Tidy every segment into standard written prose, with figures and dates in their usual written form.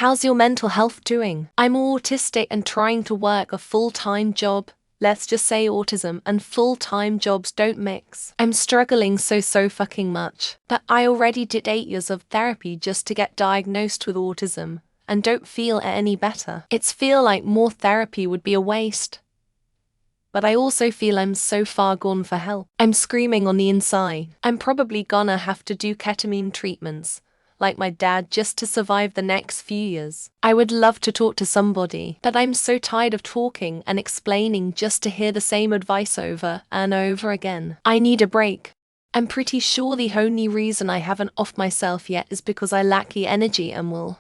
How's your mental health doing? I'm autistic and trying to work a full-time job. Let's just say autism and full-time jobs don't mix. I'm struggling so fucking much. But I already did 8 years of therapy just to get diagnosed with autism and don't feel any better. It's feel like more therapy would be a waste. But I also feel I'm so far gone for help. I'm screaming on the inside. I'm probably gonna have to do ketamine treatments, like my dad, just to survive the next few years. I would love to talk to somebody, but I'm so tired of talking and explaining just to hear the same advice over and over again. I need a break. I'm pretty sure the only reason I haven't off myself yet is because I lack the energy and will.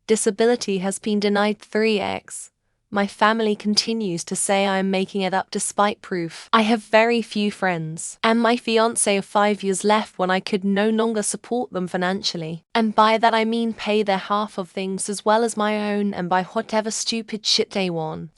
Disability has been denied 3x. My family continues to say I am making it up despite proof. I have very few friends, and my fiancé of 5 years left when I could no longer support them financially. And by that I mean pay their half of things as well as my own and buy whatever stupid shit they want.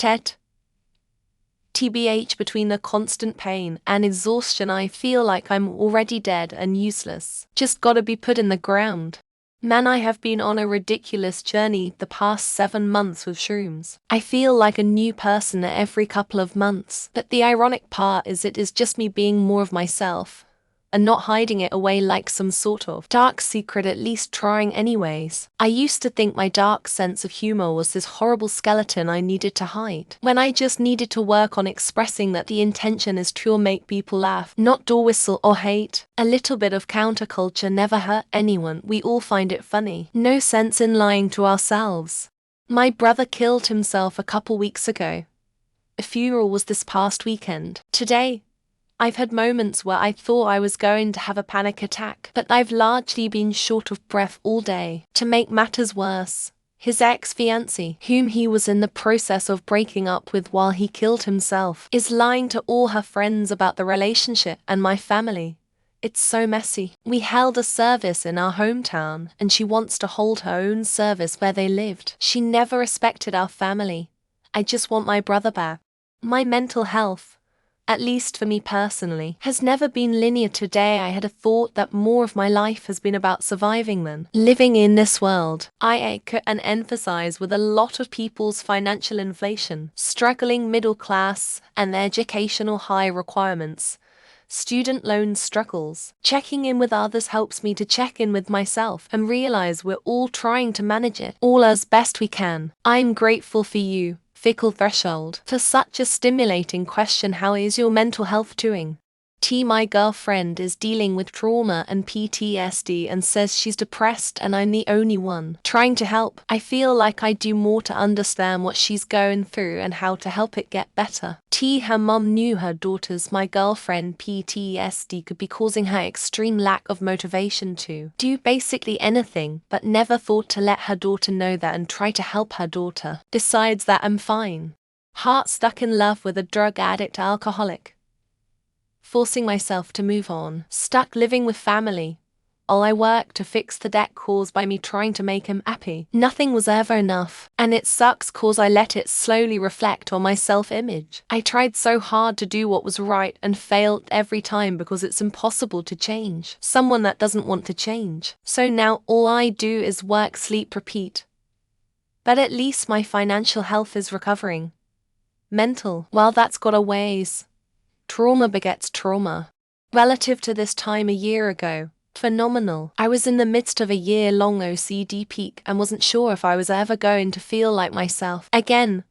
TBH, between the constant pain and exhaustion I feel like I'm already dead and useless. Just gotta be put in the ground. Man, I have been on a ridiculous journey the past 7 months with shrooms. I feel like a new person every couple of months. But the ironic part is it is just me being more of myself, and not hiding it away like some sort of dark secret, at least trying anyways. I used to think my dark sense of humor was this horrible skeleton I needed to hide, when I just needed to work on expressing that the intention is to make people laugh, not door whistle or hate. A little bit of counterculture never hurt anyone, we all find it funny. No sense in lying to ourselves. My brother killed himself a couple weeks ago. A funeral was this past weekend. Today, I've had moments where I thought I was going to have a panic attack, but I've largely been short of breath all day. To make matters worse, his ex-fiancée, whom he was in the process of breaking up with while he killed himself, is lying to all her friends about the relationship and my family. It's so messy. We held a service in our hometown, and she wants to hold her own service where they lived. She never respected our family. I just want my brother back. My mental health, at least for me personally, has never been linear. Today I had a thought that more of my life has been about surviving than living in this world. I echo and emphasize with a lot of people's financial inflation, struggling middle class, and educational high requirements, student loan struggles. Checking in with others helps me to check in with myself and realize we're all trying to manage it all as best we can. I'm grateful for you, Fickle Threshold, for such a stimulating question. How is your mental health doing? My girlfriend is dealing with trauma and PTSD and says she's depressed and I'm the only one trying to help. I feel like I do more to understand what she's going through and how to help it get better. Her mum knew her daughter's my girlfriend PTSD could be causing her extreme lack of motivation to do basically anything, but never thought to let her daughter know that and try to help her daughter. Besides that, I'm fine. Heart stuck in love with a drug addict alcoholic. Forcing myself to move on. Stuck living with family. All I work to fix the debt caused by me trying to make him happy. Nothing was ever enough. And it sucks cause I let it slowly reflect on my self-image. I tried so hard to do what was right and failed every time because it's impossible to change someone that doesn't want to change. So now all I do is work, sleep, repeat. But at least my financial health is recovering. Mental, well, that's got a ways. Trauma begets trauma. Relative to this time a year ago, phenomenal. I was in the midst of a year-long OCD peak and wasn't sure if I was ever going to feel like myself again.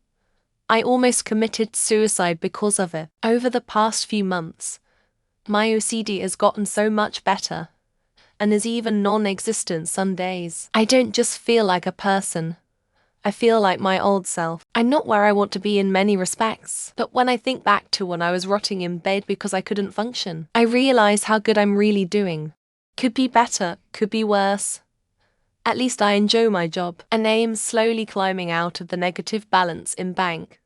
I almost committed suicide because of it. Over the past few months, my OCD has gotten so much better and is even non-existent some days. I don't just feel like a person. I feel like my old self. I'm not where I want to be in many respects, but when I think back to when I was rotting in bed because I couldn't function, I realize how good I'm really doing. Could be better, could be worse. At least I enjoy my job, and I am slowly climbing out of the negative balance in bank.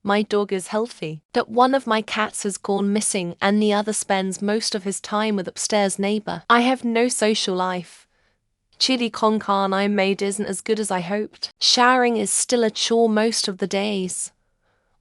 My dog is healthy, but one of my cats has gone missing and the other spends most of his time with upstairs neighbor. I have no social life. Chili con carne I made isn't as good as I hoped. Showering is still a chore most of the days.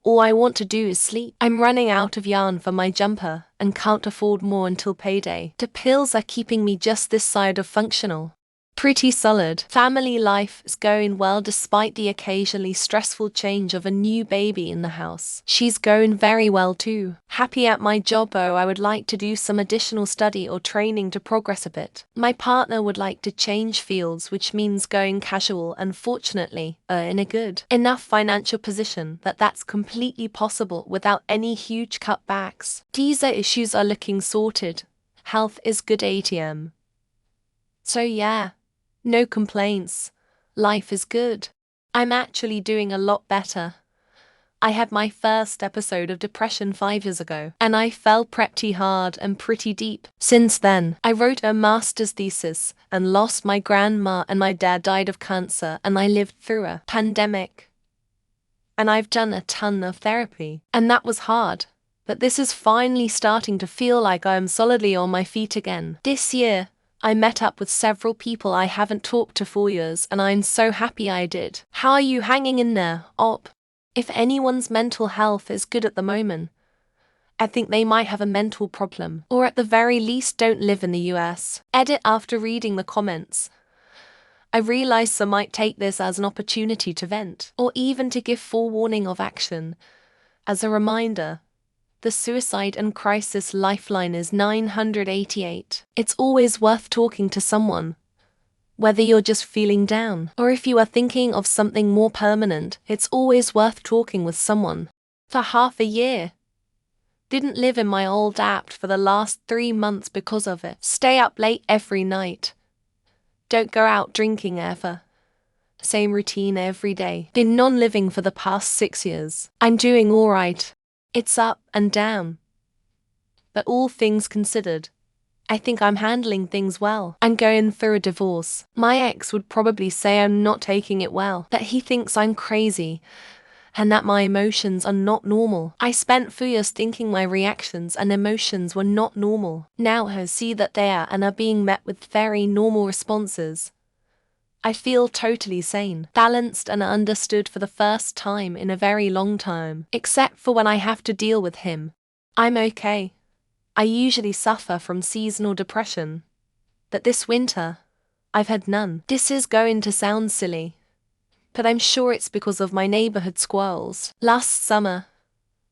All I want to do is sleep. I'm running out of yarn for my jumper and can't afford more until payday. The pills are keeping me just this side of functional. Pretty solid. Family life is going well despite the occasionally stressful change of a new baby in the house. She's going very well too. Happy at my job, though I would like to do some additional study or training to progress a bit. My partner would like to change fields, which means going casual, and fortunately, in a good enough financial position that that's completely possible without any huge cutbacks. Visa issues are looking sorted. Health is good ATM. So yeah. No complaints. Life is good. I'm actually doing a lot better. I had my first episode of depression 5 years ago, and I fell pretty hard and pretty deep. Since then, I wrote a master's thesis and lost my grandma, and my dad died of cancer, and I lived through a pandemic. And I've done a ton of therapy, and that was hard. But this is finally starting to feel like I am solidly on my feet again. This year, I met up with several people I haven't talked to for years, and I'm so happy I did. How are you hanging in there, Op? If anyone's mental health is good at the moment, I think they might have a mental problem, or at the very least don't live in the US. Edit. After reading the comments, I realized some might take this as an opportunity to vent, or even to give forewarning of action. As a reminder, the Suicide and Crisis Lifeline is 988. It's always worth talking to someone. Whether you're just feeling down, or if you are thinking of something more permanent, it's always worth talking with someone. For half a year. Didn't live in my old apt for the last 3 months because of it. Stay up late every night. Don't go out drinking ever. Same routine every day. Been non-living for the past 6 years. I'm doing alright. It's up and down. But all things considered, I think I'm handling things well. I'm going through a divorce. My ex would probably say I'm not taking it well, that he thinks I'm crazy, and that my emotions are not normal. I spent 4 years thinking my reactions and emotions were not normal. Now I see that they are, and are being met with very normal responses. I feel totally sane, balanced, and understood for the first time in a very long time, except for when I have to deal with him. I'm okay. I usually suffer from seasonal depression, but this winter, I've had none. This is going to sound silly, but I'm sure it's because of my neighborhood squirrels. Last summer,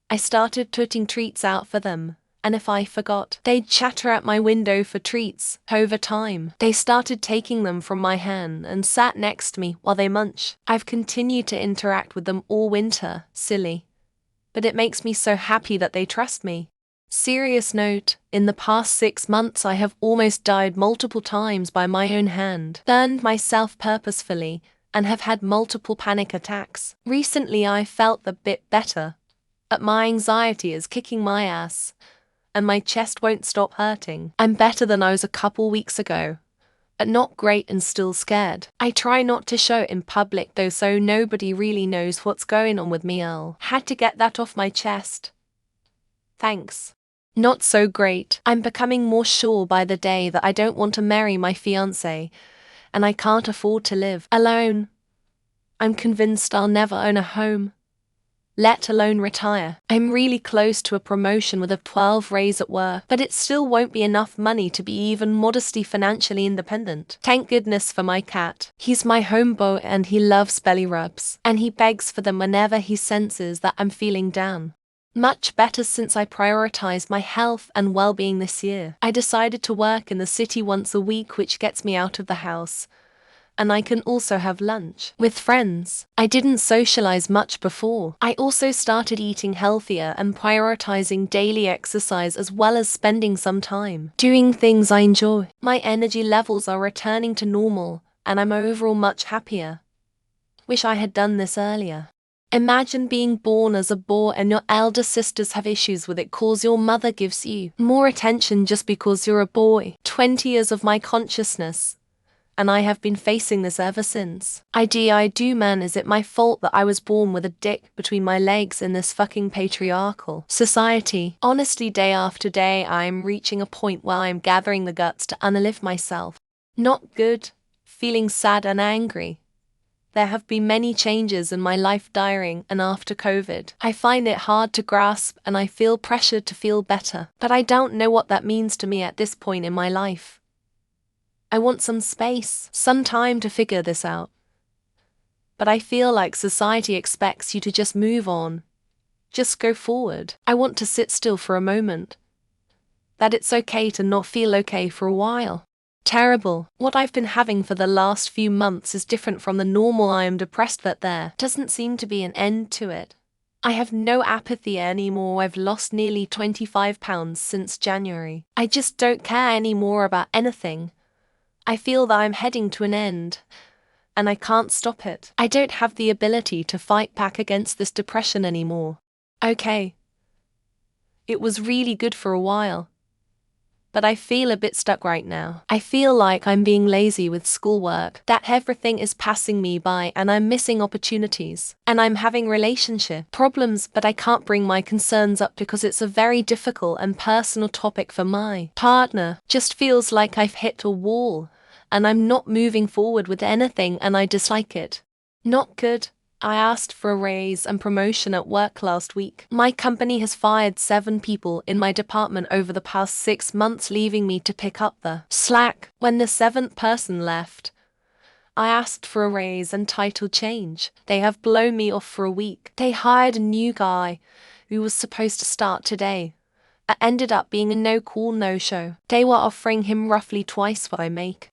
I started putting treats out for them, and if I forgot, they'd chatter at my window for treats. Over time, they started taking them from my hand and sat next to me while they munch. I've continued to interact with them all winter. Silly. But it makes me so happy that they trust me. Serious note, in the past 6 months I have almost died multiple times by my own hand, burned myself purposefully, and have had multiple panic attacks. Recently I felt a bit better, but my anxiety is kicking my ass, and my chest won't stop hurting. I'm better than I was a couple weeks ago, but not great and still scared. I try not to show it in public though, so nobody really knows what's going on with me. Had to get that off my chest. Thanks. Not so great. I'm becoming more sure by the day that I don't want to marry my fiancé, and I can't afford to live alone. I'm convinced I'll never own a home, let alone retire. I'm really close to a promotion with a 12 raise at work, but it still won't be enough money to be even modestly financially independent. Thank goodness for my cat. He's my homeboy and he loves belly rubs, and he begs for them whenever he senses that I'm feeling down. Much better since I prioritized my health and well-being this year. I decided to work in the city once a week, which gets me out of the house, and I can also have lunch with friends. I didn't socialize much before. I also started eating healthier and prioritizing daily exercise, as well as spending some time doing things I enjoy. My energy levels are returning to normal, and I'm overall much happier. Wish I had done this earlier. Imagine being born as a boy and your elder sisters have issues with it cause your mother gives you more attention just because you're a boy. 20 years of my consciousness, and I have been facing this ever since. I do man, is it my fault that I was born with a dick between my legs in this fucking patriarchal society? Honestly, day after day I'm reaching a point where I'm gathering the guts to unalive myself. Not good, feeling sad and angry. There have been many changes in my life during and after COVID. I find it hard to grasp and I feel pressured to feel better, but I don't know what that means to me at this point in my life. I want some space, some time to figure this out. But I feel like society expects you to just move on. Just go forward. I want to sit still for a moment. That it's okay to not feel okay for a while. Terrible. What I've been having for the last few months is different from the normal. I am depressed that there doesn't seem to be an end to it. I have no apathy anymore. I've lost nearly 25 pounds since January. I just don't care anymore about anything. I feel that I'm heading to an end, and I can't stop it. I don't have the ability to fight back against this depression anymore. Okay. It was really good for a while. But I feel a bit stuck right now. I feel like I'm being lazy with schoolwork, that everything is passing me by and I'm missing opportunities. And I'm having relationship problems, but I can't bring my concerns up because it's a very difficult and personal topic for my partner. Just feels like I've hit a wall, and I'm not moving forward with anything and I dislike it. Not good. I asked for a raise and promotion at work last week. My company has fired 7 people in my department over the past 6 months, leaving me to pick up the slack. When the 7th person left, I asked for a raise and title change. They have blown me off for a week. They hired a new guy who was supposed to start today. It ended up being a no-call, no-show. They were offering him roughly twice what I make.